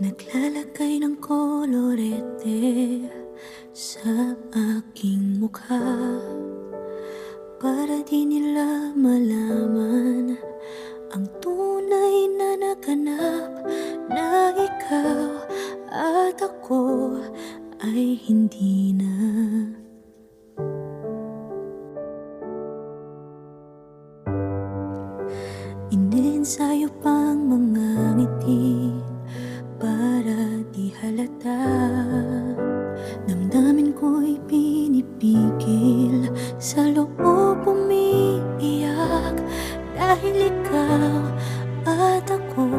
Naglalagay ng kolorete sa aking mukha para di nila malaman ang tunay na naganap, na ikaw at ako ay hindi na. Iniensayo pang mga ngiti para di halata. Damdamin ko'y pinipigil, sa loob umiiyak, dahil ikaw at ako